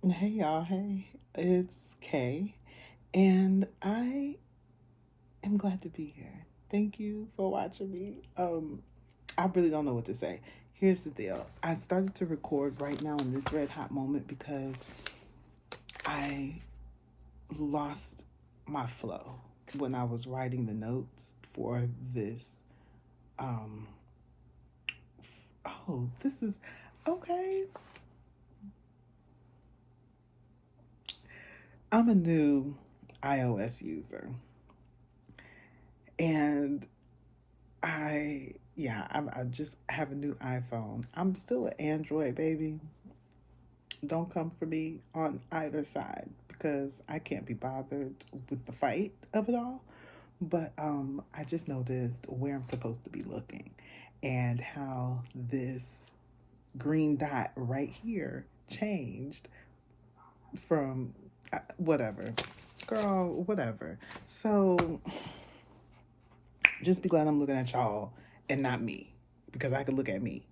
Hey y'all, hey, it's Kay, and I am glad to be here. Thank you for watching me. I really don't know what to say. Here's the deal. I started to record right now in this red hot moment because I lost my flow when I was writing the notes for this. Um, this is okay. I'm a new iOS user, and I just have a new iPhone. I'm still an Android baby. Don't come for me on either side because I can't be bothered with the fight of it all. But I just noticed where I'm supposed to be looking and how this green dot right here changed from whatever, girl, whatever. So just be glad I'm looking at y'all and not me because I can look at me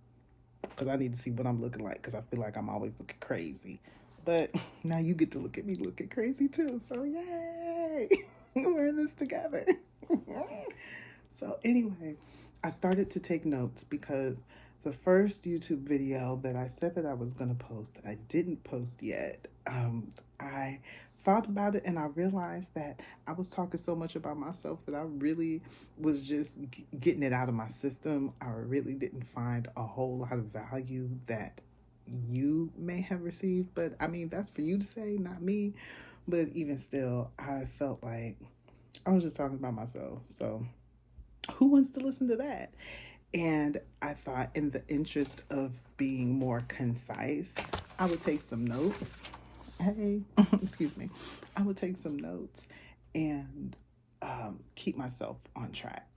because I need to see what I'm looking like because I feel like I'm always looking crazy. But now you get to look at me looking crazy too. So yay! We're in this together. So anyway, I started to take notes because the first YouTube video that I said that I was going to post that I didn't post yet, I thought about it and I realized that I was talking so much about myself that I really was just getting it out of my system. I really didn't find a whole lot of value that you may have received, but I mean, that's for you to say, not me. But even still, I felt like I was just talking about myself. So who wants to listen to that? And I thought, in the interest of being more concise, I would take some notes. Hey, excuse me. I would take some notes and keep myself on track.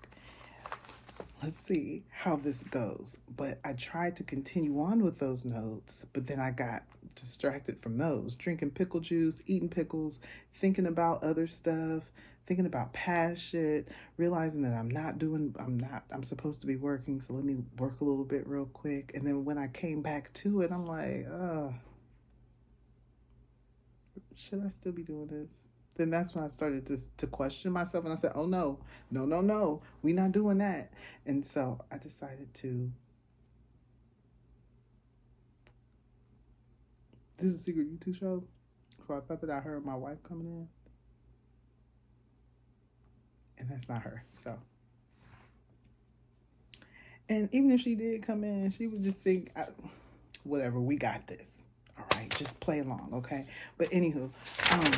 Let's see how this goes. But I tried to continue on with those notes, but then I got distracted from those, drinking pickle juice, eating pickles, thinking about other stuff, thinking about past shit, realizing that I'm supposed to be working, so let me work a little bit real quick. And then when I came back to it, I'm like, should I still be doing this? Then that's when I started to question myself, and I said, oh no, no, no, no, we're not doing that. And so I decided to. This is a secret YouTube show, so I thought that I heard my wife coming in, and that's not her. So, and even if she did come in, she would just think, whatever, we got this. All right, just play along, okay? But anywho, um,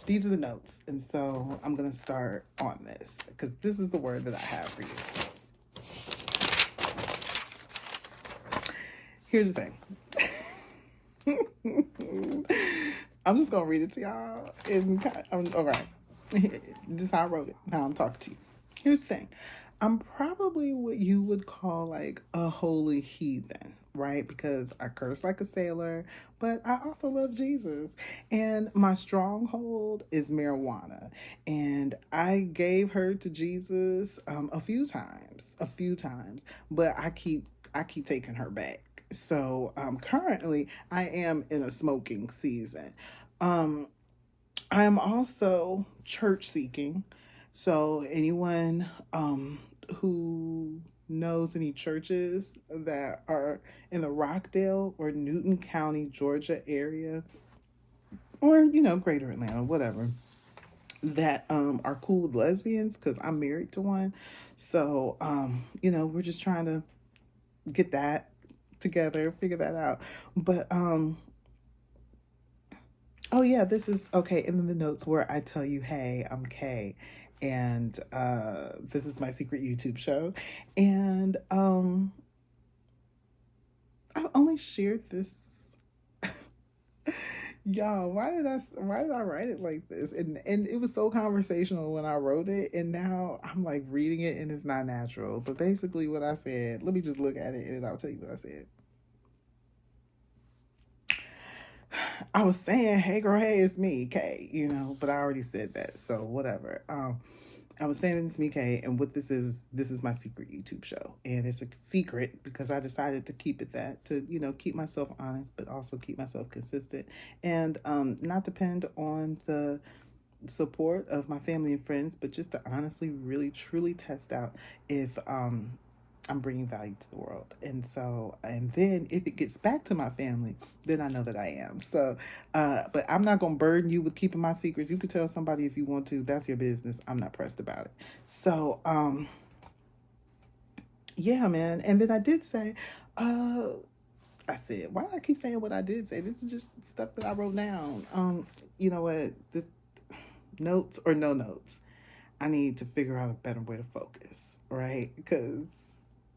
these are the notes, and so I'm gonna start on this because this is the word that I have for you. Here's the thing. I'm just gonna read it to y'all. All right. This is how I wrote it. Now I'm talking to you. Here's the thing. I'm probably what you would call like a holy heathen, right? Because I curse like a sailor, but I also love Jesus. And my stronghold is marijuana. And I gave her to Jesus a few times, but I keep taking her back. So currently I am in a smoking season. Um, I am also church seeking. So anyone who knows any churches that are in the Rockdale or Newton County, Georgia area, or Greater Atlanta, whatever, that are cool with lesbians, because I'm married to one. So we're just trying to get that together, figure that out. But oh yeah, this is okay. And then the notes where I tell you, hey, I'm Kay, and this is my secret YouTube show, and I only shared this. Y'all, why did I write it like this? And it was so conversational when I wrote it, and now I'm like reading it and it's not natural. But basically, what I said. Let me just look at it and I'll tell you what I said. I was saying, hey girl, hey, it's me, Kay, but I already said that, so whatever. I was saying this to Mika, and what this is my secret YouTube show, and it's a secret because I decided to keep it that to keep myself honest, but also keep myself consistent, and not depend on the support of my family and friends, but just to honestly, really, truly test out if I'm bringing value to the world. And so, and then if it gets back to my family, then I know that I am. So, but I'm not going to burden you with keeping my secrets. You could tell somebody if you want to. That's your business. I'm not pressed about it. So, yeah, man. And then I did say, I said, why do I keep saying what I did say? This is just stuff that I wrote down. You know what? The notes or no notes. I need to figure out a better way to focus, right? Because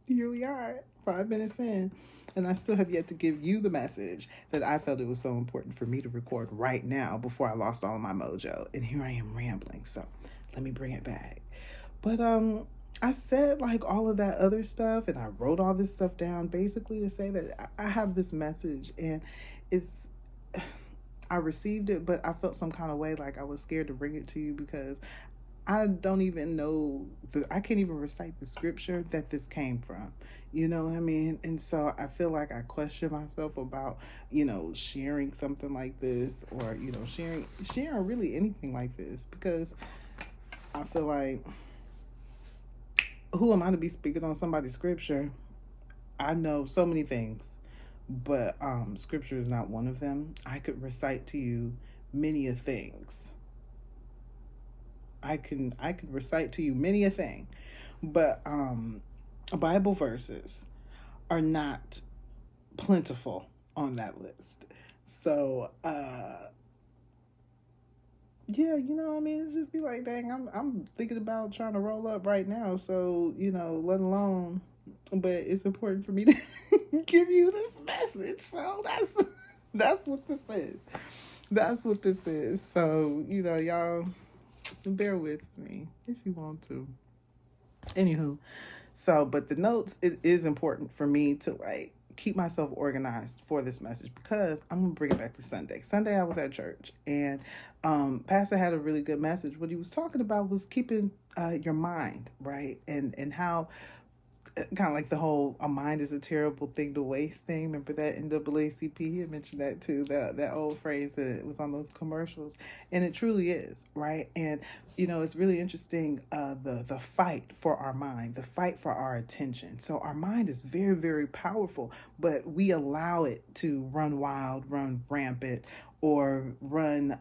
here we are, 5 minutes in, and I still have yet to give you the message that I felt it was so important for me to record right now before I lost all of my mojo. And here I am rambling, so let me bring it back. But I said like all of that other stuff, and I wrote all this stuff down basically to say that I have this message, and it's I received it, but I felt some kind of way, like I was scared to bring it to you because I don't even know I can't even recite the scripture that this came from. You know what I mean? And so I feel like I question myself about, sharing something like this, or, sharing really anything like this, because I feel like, who am I to be speaking on somebody's scripture? I know so many things, but scripture is not one of them. I could recite to you many a things. I could recite to you many a thing, but Bible verses are not plentiful on that list. So yeah, what I mean, it's just be like, dang, I'm thinking about trying to roll up right now. So let alone, but it's important for me to give you this message. So that's what this is. That's what this is. So y'all, bear with me if you want to. Anywho, so but the notes, it is important for me to like keep myself organized for this message, because I'm gonna bring it back to Sunday. Sunday I was at church, and Pastor had a really good message. What he was talking about was keeping your mind right, and how kind of like the whole "a mind is a terrible thing to waste" thing. Remember that NAACP had mentioned that too, that old phrase that was on those commercials, and it truly is, right? And it's really interesting, the fight for our mind, the fight for our attention. So our mind is very, very powerful, but we allow it to run wild, run rampant, or run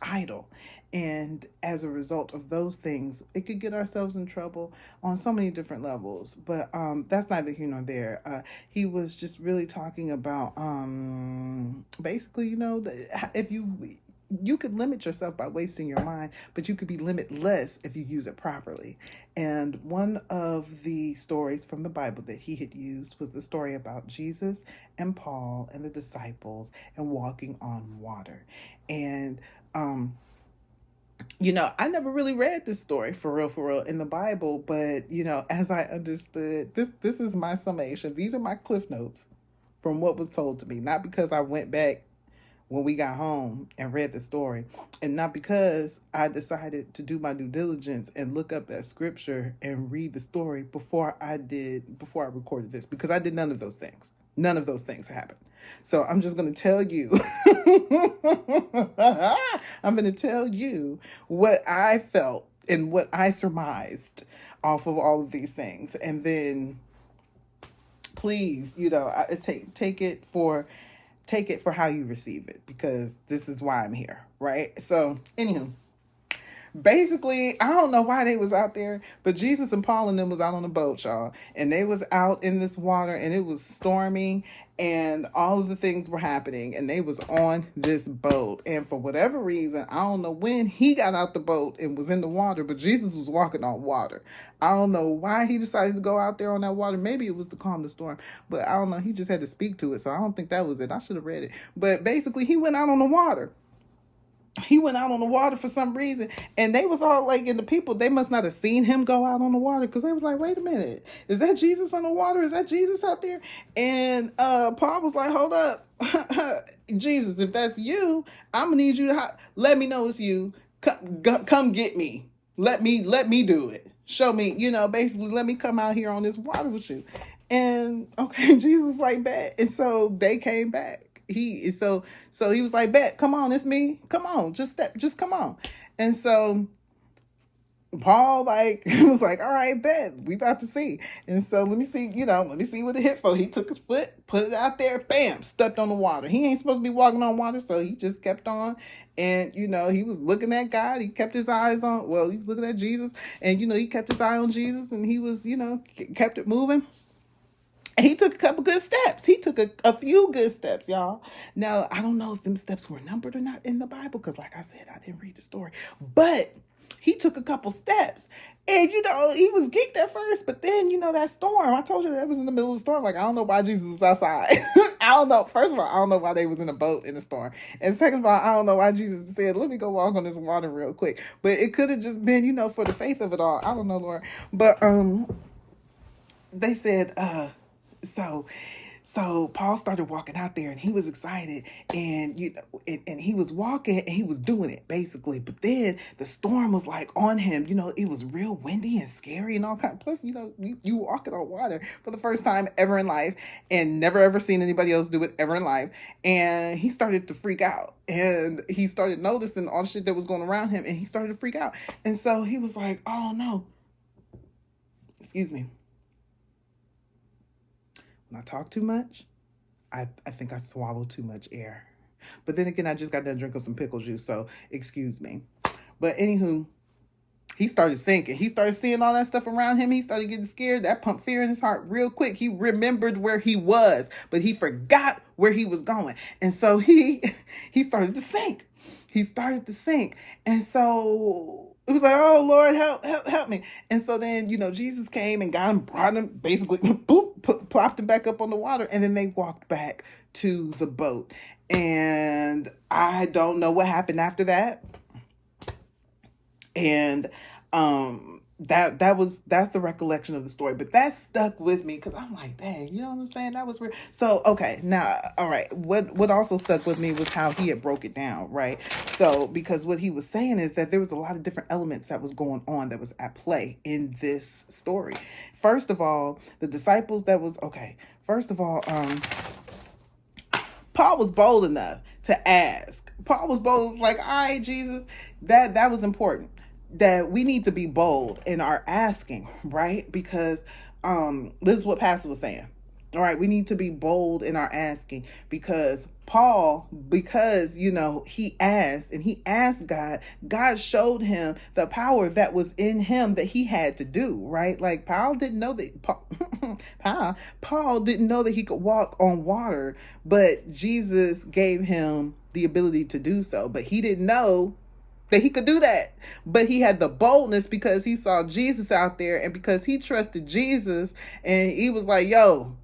idle. And as a result of those things, it could get ourselves in trouble on so many different levels. But that's neither here nor there. He was just really talking about basically, if you could limit yourself by wasting your mind, but you could be limitless if you use it properly. And one of the stories from the Bible that he had used was the story about Jesus and Paul and the disciples and walking on water. And I never really read this story for real in the Bible, but as I understood, this is my summation. These are my cliff notes from what was told to me, not because I went back when we got home and read the story, and not because I decided to do my due diligence and look up that scripture and read the story before I recorded this, because I did none of those things. None of those things happened. So I'm just going to tell you, I'm going to tell you what I felt and what I surmised off of all of these things. And then please, take it for how you receive it, because this is why I'm here. Right. So anywho, basically, I don't know why they was out there, but Jesus and Paul and them was out on a boat, y'all. And they was out in this water, and it was stormy, and all of the things were happening, and they was on this boat. And for whatever reason, I don't know when he got out the boat and was in the water, but Jesus was walking on water. I don't know why he decided to go out there on that water. Maybe it was to calm the storm, but I don't know. He just had to speak to it, so I don't think that was it. I should have read it. But basically, he went out on the water. He went out on the water for some reason, and they was all like, and the people, they must not have seen him go out on the water, because they was like, wait a minute, is that Jesus on the water? Is that Jesus out there? And Paul was like, hold up, Jesus, if that's you, I'm gonna need you to let me know it's you. Come get me. let me do it. Show me, basically let me come out here on this water with you. And okay, Jesus was like, bet. And so they came back. So he was like, bet, come on, it's me. Come on, just come on. And so Paul like was like, all right, bet, we about to see. And so let me see what it hit for. He took his foot, put it out there, bam, stepped on the water. He ain't supposed to be walking on water, so he just kept on. And he was looking at God. He kept his eyes on, he was looking at Jesus, and he kept his eye on Jesus, and he was, kept it moving. And he took a couple good steps. He took a few good steps, y'all. Now, I don't know if them steps were numbered or not in the Bible, because like I said, I didn't read the story. But he took a couple steps. And, he was geeked at first, but then, that storm, I told you that was in the middle of the storm. Like, I don't know why Jesus was outside. I don't know. First of all, I don't know why they was in a boat in the storm. And second of all, I don't know why Jesus said, let me go walk on this water real quick. But it could have just been, for the faith of it all. I don't know, Lord. But they said, so Paul started walking out there, and he was excited, and and he was walking, and he was doing it basically. But then the storm was like on him. It was real windy and scary and all kinds. Plus, you walking on water for the first time ever in life, and never ever seen anybody else do it ever in life. And he started to freak out, and he started noticing all the shit that was going around him, and he started to freak out. And so he was like, "Oh no, excuse me." When I talk too much, I think I swallow too much air. But then again, I just got done drinking some pickle juice, so excuse me. But anywho, he started sinking. He started seeing all that stuff around him. He started getting scared. That pumped fear in his heart real quick. He remembered where he was, but he forgot where he was going. And so he started to sink. He started to sink. And so it was like, oh, Lord, help me. And so then, Jesus came and got him, brought him, basically, boop, plopped him back up on the water. And then they walked back to the boat. And I don't know what happened after that. And that's the recollection of the story. But that stuck with me because I'm like, dang, you know what I'm saying? That was weird. So, okay, now, all right. What also stuck with me was how he had broke it down, right? So, because what he was saying is that there was a lot of different elements that was going on that was at play in this story. First of all, the disciples First of all, Paul was bold enough to ask. Paul was bold, like, all right, Jesus, that was important. That we need to be bold in our asking, right? Because this is what Pastor was saying. All right, we need to be bold in our asking because Paul, he asked God showed him the power that was in him that he had to do, right? Like Paul didn't know that Paul didn't know that he could walk on water, but Jesus gave him the ability to do so, but he didn't know that he could do that. But he had the boldness because he saw Jesus out there and because he trusted Jesus and he was like, yo,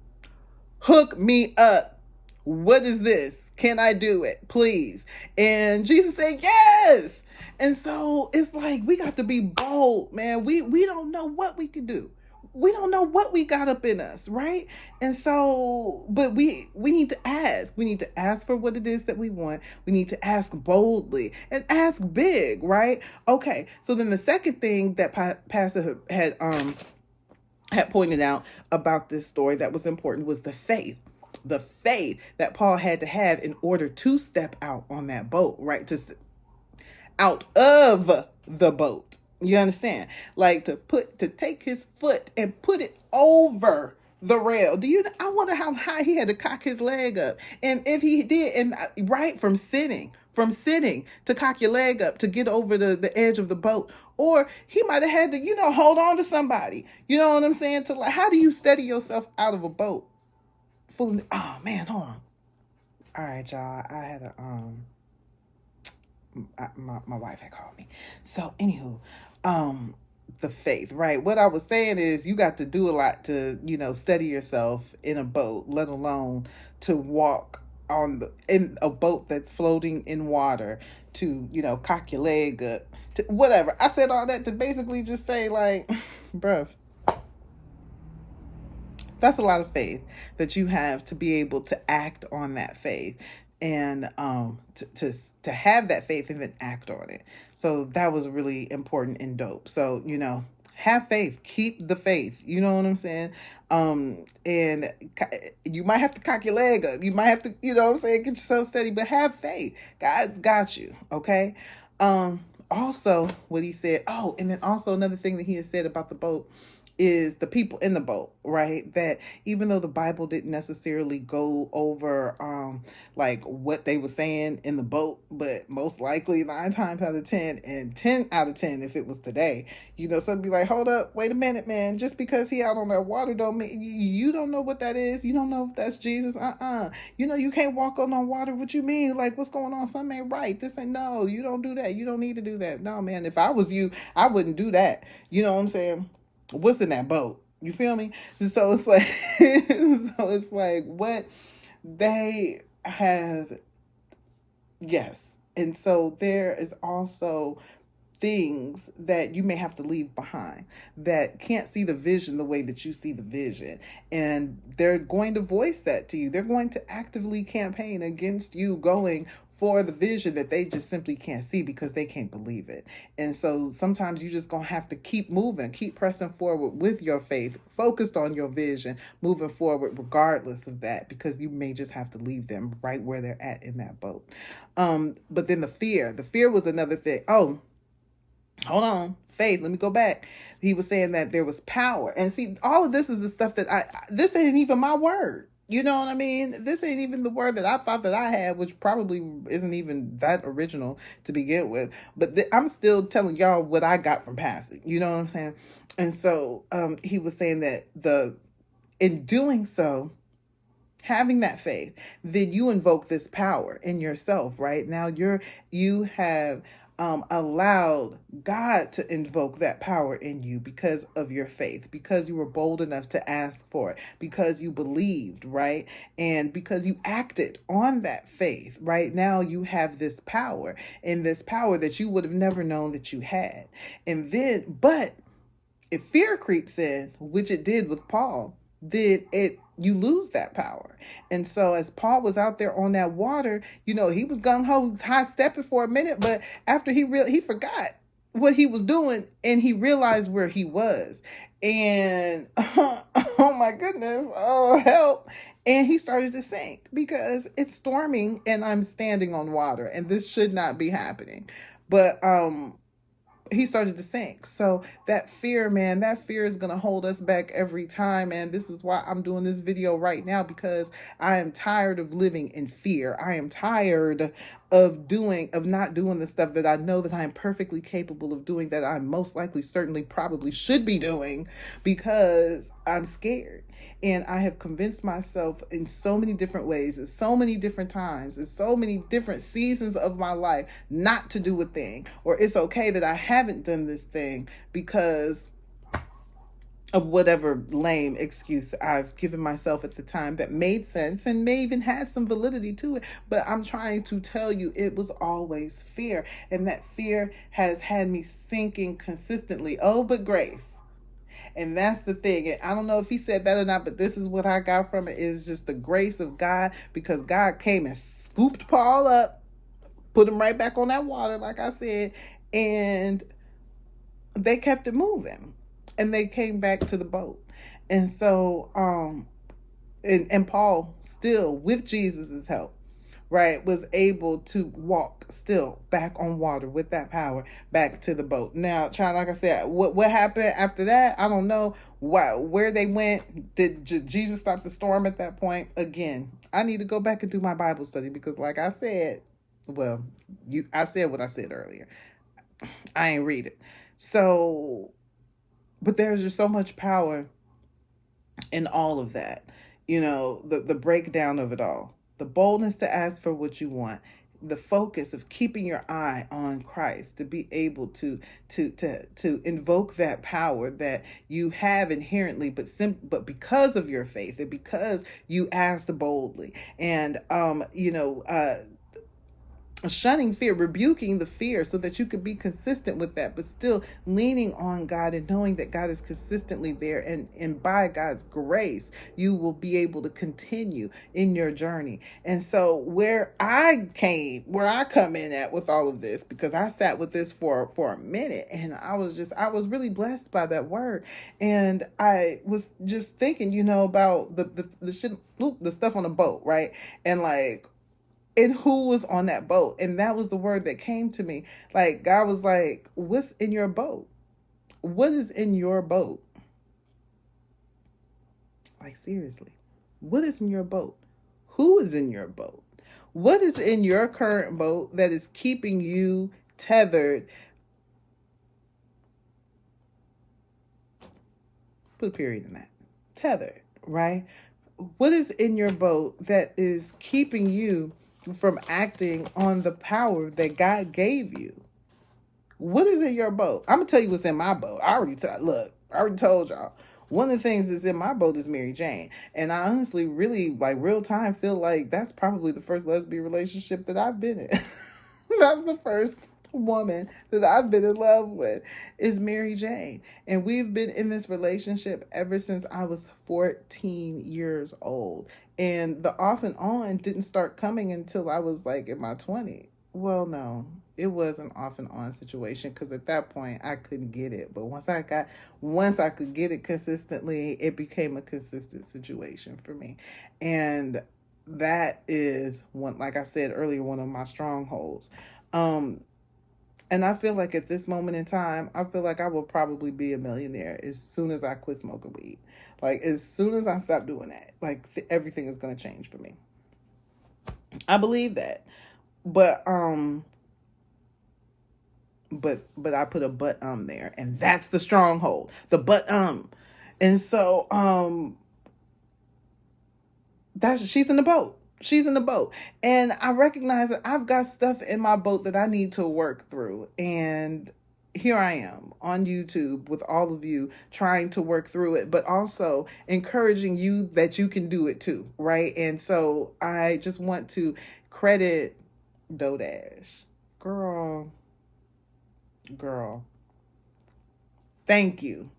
hook me up. What is this? Can I do it? Please. And Jesus said, yes. And so it's like, we got to be bold, man. We don't know what we can do. We don't know what we got up in us, right? And so, but we need to ask. We need to ask for what it is that we want. We need to ask boldly and ask big, right? Okay. So then the second thing that Pastor had pointed out about this story that was important was the faith. The faith that Paul had to have in order to step out on that boat, right? Out of the boat. You understand? Like to take his foot and put it over the rail. I wonder how high he had to cock his leg up. And if he did, and right from sitting to cock your leg up to get over the edge of the boat. Or he might have had to, hold on to somebody. You know what I'm saying? How do you steady yourself out of a boat? Oh man, hold on. All right, y'all. I had my wife had called me. So anywho, the faith, right? What I was saying is you got to do a lot to, steady yourself in a boat, let alone to walk in a boat that's floating in water, to, cock your leg up, to whatever. I said all that to basically just say like, bruh, that's a lot of faith that you have to be able to act on that faith. and to have that faith and then act on it. So that was really important and dope. So, have faith, keep the faith. You know what I'm saying? And you might have to cock your leg up. You might have to, what I'm saying, get yourself steady, but have faith. God's got you. Okay. Also, what he said. Oh, and then also another thing that he has said about the boat is the people in the boat, right? That even though the Bible didn't necessarily go over like what they were saying in the boat, but most likely 9 times out of 10 and 10 out of 10 if it was today, so be like, hold up, wait a minute, man. Just because he out on that water don't mean you don't know what that is. You don't know if that's Jesus. You can't walk on water. What you mean? Like, what's going on? Something ain't right. This ain't, no, you don't do that. You don't need to do that. No, man, if I was you, I wouldn't do that. You know what I'm saying? What's in that boat? You feel me? So it's like what they have. Yes. And so there is also things that you may have to leave behind that can't see the vision the way that you see the vision. And they're going to voice that to you. They're going to actively campaign against you going for the vision that they just simply can't see because they can't believe it. And so sometimes you just gonna have to keep moving, keep pressing forward with your faith, focused on your vision, moving forward regardless of that, because you may just have to leave them right where they're at in that boat. But then the fear was another thing. Oh, hold on, faith, let me go back. He was saying that there was power. And see, all of this is the stuff that this ain't even my word. You know what I mean? This ain't even the word that I thought that I had, which probably isn't even that original to begin with. But I'm still telling y'all what I got from passing. You know what I'm saying? And so he was saying that in doing so, having that faith, then you invoke this power in yourself, right? Now you have allowed God to invoke that power in you because of your faith, because you were bold enough to ask for it, because you believed, right? And because you acted on that faith, right? Now you have this power, and this power that you would have never known that you had. And then, but if fear creeps in, which it did with Paul, you lose that power. And so as Paul was out there on that water, he was gung-ho, high stepping for a minute, but after he forgot what he was doing and he realized where he was. And oh my goodness, oh help. And he started to sink because it's storming and I'm standing on water and this should not be happening. But he started to sink. So that fear, man, that fear is going to hold us back every time. And this is why I'm doing this video right now, because I am tired of living in fear. I am tired of not doing the stuff that I know that I am perfectly capable of doing, that I most likely, certainly, probably should be doing, because I'm scared. And I have convinced myself in so many different ways, at so many different times, in so many different seasons of my life, not to do a thing. Or it's okay that I haven't done this thing because of whatever lame excuse I've given myself at the time that made sense and may even had some validity to it. But I'm trying to tell you, it was always fear. And that fear has had me sinking consistently. Oh, but grace. And that's the thing. And I don't know if he said that or not, but this is what I got from it, is just the grace of God, because God came and scooped Paul up, put him right back on that water, like I said, and they kept it moving and they came back to the boat. And so, and Paul still, with Jesus's help, right, was able to walk still back on water with that power back to the boat. Now, like I said, what happened after that, I don't know where they went. Did Jesus stop the storm at that point? Again, I need to go back and do my Bible study, because like I said, I said what I said earlier. I ain't read it. So, but there's just so much power in all of that. The breakdown of it all. The boldness to ask for what you want, the focus of keeping your eye on Christ, to be able to invoke that power that you have inherently, but because of your faith and because you asked boldly. And shunning fear, rebuking the fear so that you could be consistent with that, but still leaning on God and knowing that God is consistently there. And by God's grace, you will be able to continue in your journey. And so where I come in at with all of this, because I sat with this for a minute, and I was really blessed by that word. And I was just thinking, about the stuff on the boat, right? And like, and who was on that boat. And that was the word that came to me. Like, God was like, what's in your boat? What is in your boat? Like, seriously, what is in your boat? Who is in your boat? What is in your current boat that is keeping you tethered? Put a period in that. Tethered, right? What is in your boat that is keeping you from acting on the power that God gave you? What is in your boat? I'm gonna tell you what's in my boat. I already told y'all. One of the things that's in my boat is Mary Jane, and I honestly, really, like, real time, feel like that's probably the first lesbian relationship that I've been in. That's the first woman that I've been in love with, is Mary Jane, and we've been in this relationship ever since I was 14 years old. And the off and on didn't start coming until I was like in my 20s. Well, no, it was an off and on situation, because at that point I couldn't get it. But once I could get it consistently, it became a consistent situation for me. And that is one, like I said earlier, one of my strongholds. Um, and I feel like at this moment in time, I feel like I will probably be a millionaire as soon as I quit smoking weed. Like, as soon as I stop doing that, like, everything is going to change for me. I believe that. But but I put a there, and that's the stronghold. The and so that's she's in the boat. She's in the boat. And I recognize that I've got stuff in my boat that I need to work through. And here I am on YouTube with all of you trying to work through it, but also encouraging you that you can do it too, right? And so I just want to credit Dodash. Girl, girl, thank you.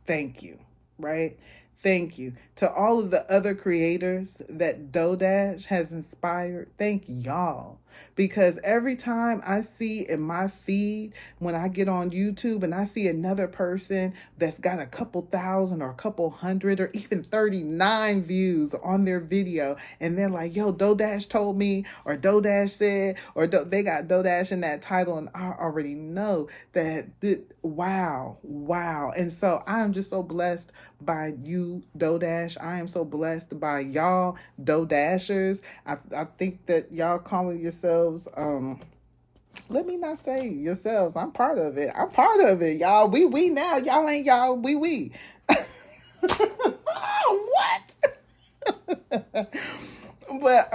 Thank you, right? Thank you to all of the other creators that Dodash has inspired. Thank y'all. Because every time I see in my feed, when I get on YouTube and I see another person that's got a couple thousand or a couple hundred or even 39 views on their video, and they're like, yo, Dodash told me, or Dodash said, or they got Dodash in that title, and I already know that, wow, wow. And so I'm just so blessed by you, Dodash. I am so blessed by y'all, Dodashers. I think that y'all calling yourselves, let me not say yourselves, I'm part of it. I'm part of it, y'all. We now. Y'all ain't y'all. We. What? But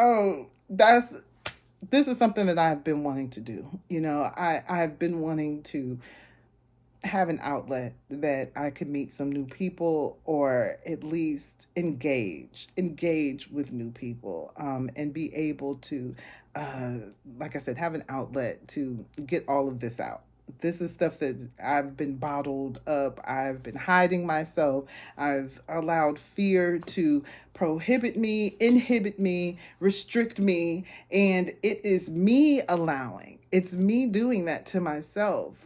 this is something that I've been wanting to do. I've been wanting to have an outlet that I could meet some new people, or at least engage with new people, and be able to, like I said, have an outlet to get all of this out. This is stuff that I've been bottled up. I've been hiding myself. I've allowed fear to prohibit me, inhibit me, restrict me. And it is me it's me doing that to myself.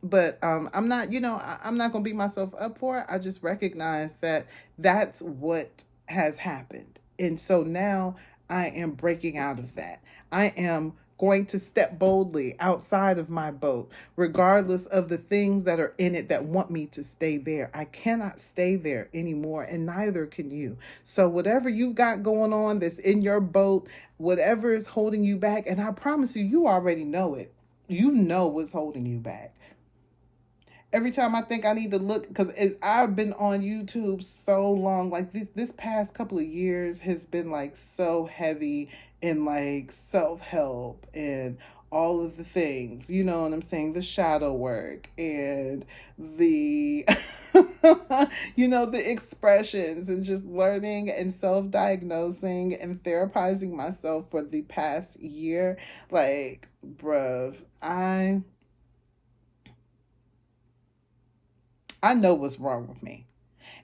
But I'm not, I'm not going to beat myself up for it. I just recognize that that's what has happened. And so now I am breaking out of that. I am going to step boldly outside of my boat, regardless of the things that are in it that want me to stay there. I cannot stay there anymore, and neither can you. So whatever you've got going on that's in your boat, whatever is holding you back, and I promise you, you already know it. You know what's holding you back. Every time I think I need to look, because I've been on YouTube so long, like this past couple of years has been like so heavy in like self-help and all of the things, you know what I'm saying? The shadow work and the, you know, the expressions and just learning and self diagnosing and therapizing myself for the past year. Like, bruv, I know what's wrong with me,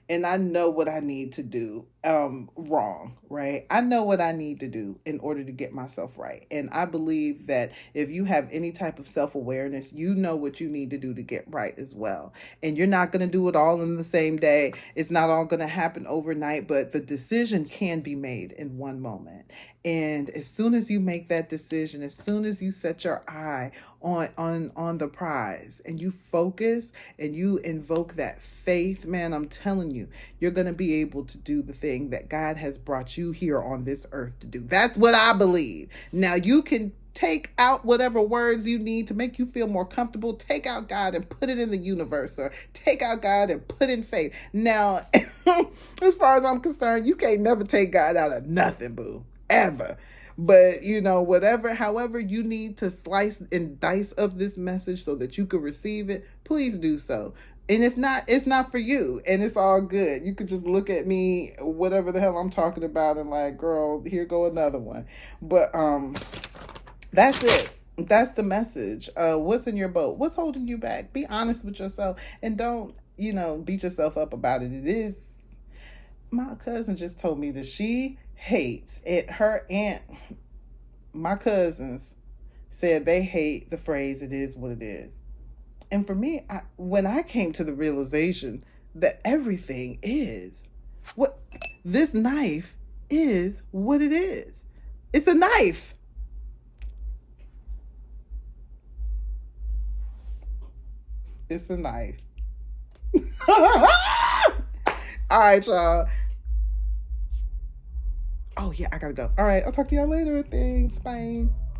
and I know what I need to do wrong, right? I know what I need to do in order to get myself right. And I believe that if you have any type of self-awareness, you know what you need to do to get right as well. And you're not going to do it all in the same day. It's not all going to happen overnight, but the decision can be made in one moment. And as soon as you make that decision, as soon as you set your eye on the prize and you focus and you invoke that faith, man, I'm telling you, you're going to be able to do the thing that God has brought you here on this earth to do. That's what I believe. Now, you can take out whatever words you need to make you feel more comfortable. Take out God and put it in the universe, or take out God and put in faith. Now, as far as I'm concerned, you can't never take God out of nothing, boo, ever. But, you know, whatever, however you need to slice and dice up this message so that you can receive it, please do so. And if not, it's not for you, and it's all good. You could just look at me, whatever the hell I'm talking about, and like, girl, here go another one. But that's it. That's the message. What's in your boat? What's holding you back? Be honest with yourself, and don't, you know, beat yourself up about it. It is. My cousin just told me that she hates it. Her aunt, my cousins, said they hate the phrase "it is what it is." And for me, when I came to the realization that everything is what this knife is, what it is. It's a knife. It's a knife. All right, y'all. Oh, yeah, I gotta go. All right, I'll talk to y'all later. Thanks. Bye.